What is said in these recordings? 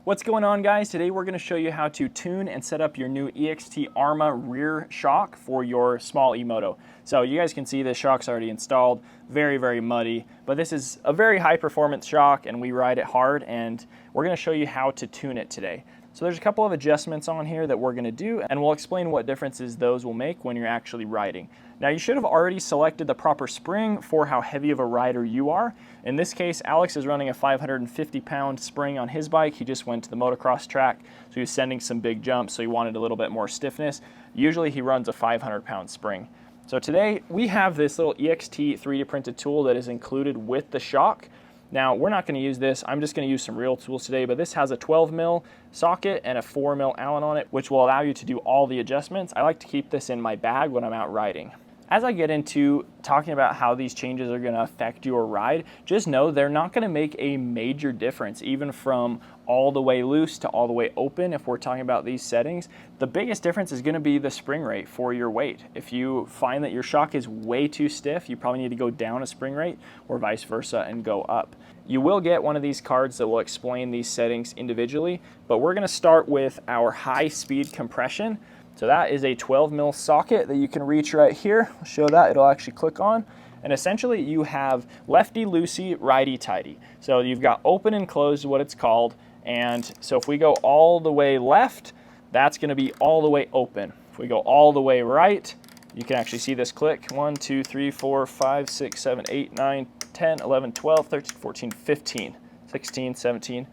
What's going on, guys? Today we're going to show you how to tune and set up your new EXT Arma rear shock for your small Emoto. So you guys can see the shock's already installed, very muddy, but this is a very high performance shock and we ride it hard, and we're going to show you how to tune it today. So there's a couple of adjustments on here that we're going to do, and we'll explain what differences those will make when you're actually riding. Now, you should have already selected the proper spring for how heavy of a rider you are. In this case, Alex is running a 550-pound spring on his bike. He just went to the motocross track, so he was sending some big jumps, so he wanted a little bit more stiffness. Usually he runs a 500-pound spring. So today we have this little EXT 3D printed tool that is included with the shock. Now, we're not going to use this. I'm just going to use some real tools today, but this has a 12 mil socket and a 4 mil Allen on it, which will allow you to do all the adjustments. I like to keep this in my bag when I'm out riding. As I get into talking about how these changes are going to affect your ride, just know they're not going to make a major difference, even from all the way loose to all the way open. If we're talking about these settings, the biggest difference is going to be the spring rate for your weight. If you find that your shock is way too stiff, you probably need to go down a spring rate, or vice versa and go up. You will get one of these cards that will explain these settings individually, but we're going to start with our high speed compression. So that is a 12 mil socket that you can reach right here. I'll show that, it'll actually click on. And essentially you have lefty-loosey, righty-tighty. So you've got open and closed, what it's called. And so if we go all the way left, that's gonna be all the way open. If we go all the way right, you can actually see this click. 1, 2, 3, 4, 5, 6, 7, 8, 9, 10, 11, 12, 13, 14, 15, 16, 17.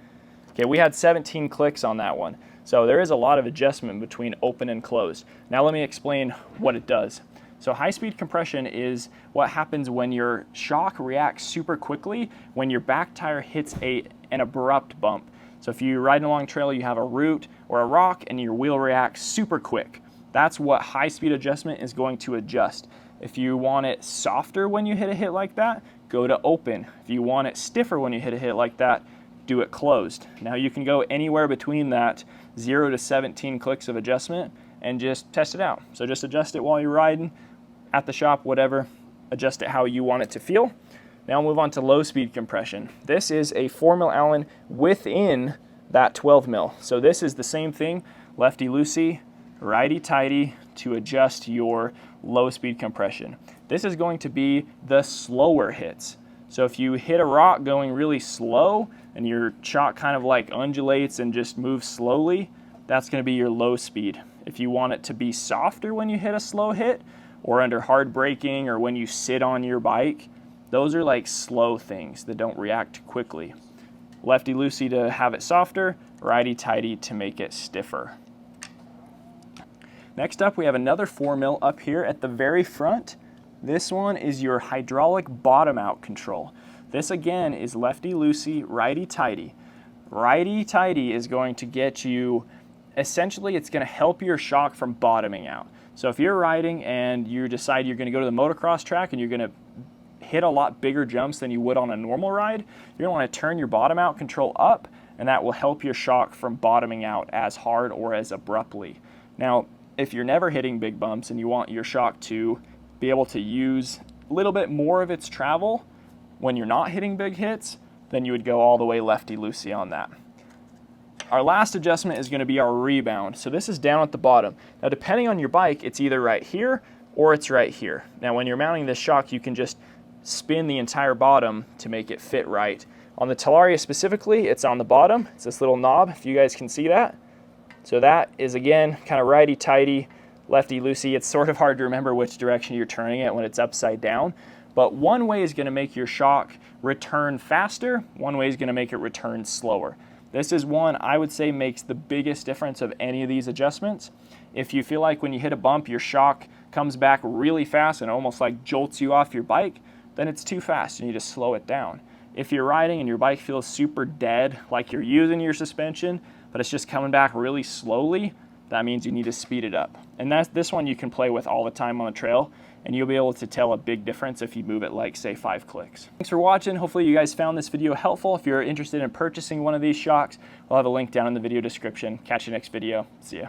Okay, we had 17 clicks on that one. So there is a lot of adjustment between open and closed. Now let me explain what it does. So high-speed compression is what happens when your shock reacts super quickly when your back tire hits an abrupt bump. So if you're riding along trail, you have a root or a rock and your wheel reacts super quick. That's what high-speed adjustment is going to adjust. If you want it softer when you hit a hit like that, go to open. If you want it stiffer when you hit a hit like that, do it closed. Now you can go anywhere between that 0 to 17 clicks of adjustment and just test it out. So just adjust it while you're riding, at the shop, whatever. Adjust it how you want it to feel. Now we'll move on to low speed compression. This is a 4 mil Allen within that 12 mil. So this is the same thing, lefty-loosey, righty-tighty, to adjust your low speed compression. This is going to be the slower hits. So if you hit a rock going really slow and your shock kind of like undulates and just moves slowly, that's going to be your low speed. If you want it to be softer when you hit a slow hit, or under hard braking, or when you sit on your bike, those are like slow things that don't react quickly. Lefty-loosey to have it softer, righty-tighty to make it stiffer. Next up, we have another 4 mil up here at the very front. This one is your hydraulic bottom out control. This again is lefty-loosey, righty-tighty. Righty-tighty is going to get you, essentially it's going to help your shock from bottoming out. So if you're riding and you decide you're going to go to the motocross track and you're going to hit a lot bigger jumps than you would on a normal ride, you're going to want to turn your bottom out control up, and that will help your shock from bottoming out as hard or as abruptly. Now, if you're never hitting big bumps and you want your shock to be able to use a little bit more of its travel when you're not hitting big hits, then you would go all the way lefty-loosey on that. Our last adjustment is going to be our rebound. So this is down at the bottom. Now depending on your bike, it's either right here or it's right here. Now when you're mounting this shock, you can just spin the entire bottom to make it fit right. On the Talaria specifically, it's on the bottom. It's this little knob, if you guys can see that. So that is, again, kind of righty-tighty, lefty-loosey. It's sort of hard to remember which direction you're turning it when it's upside down. But one way is going to make your shock return faster. One way is going to make it return slower. This is one I would say makes the biggest difference of any of these adjustments. If you feel like when you hit a bump, your shock comes back really fast and almost like jolts you off your bike, then it's too fast. You need to slow it down. If you're riding and your bike feels super dead, like you're using your suspension, but it's just coming back really slowly, that means you need to speed it up. And this one you can play with all the time on the trail, and you'll be able to tell a big difference if you move it like, say, 5 clicks. Thanks for watching. Hopefully you guys found this video helpful. If you're interested in purchasing one of these shocks, we'll have a link down in the video description. Catch you next video. See ya.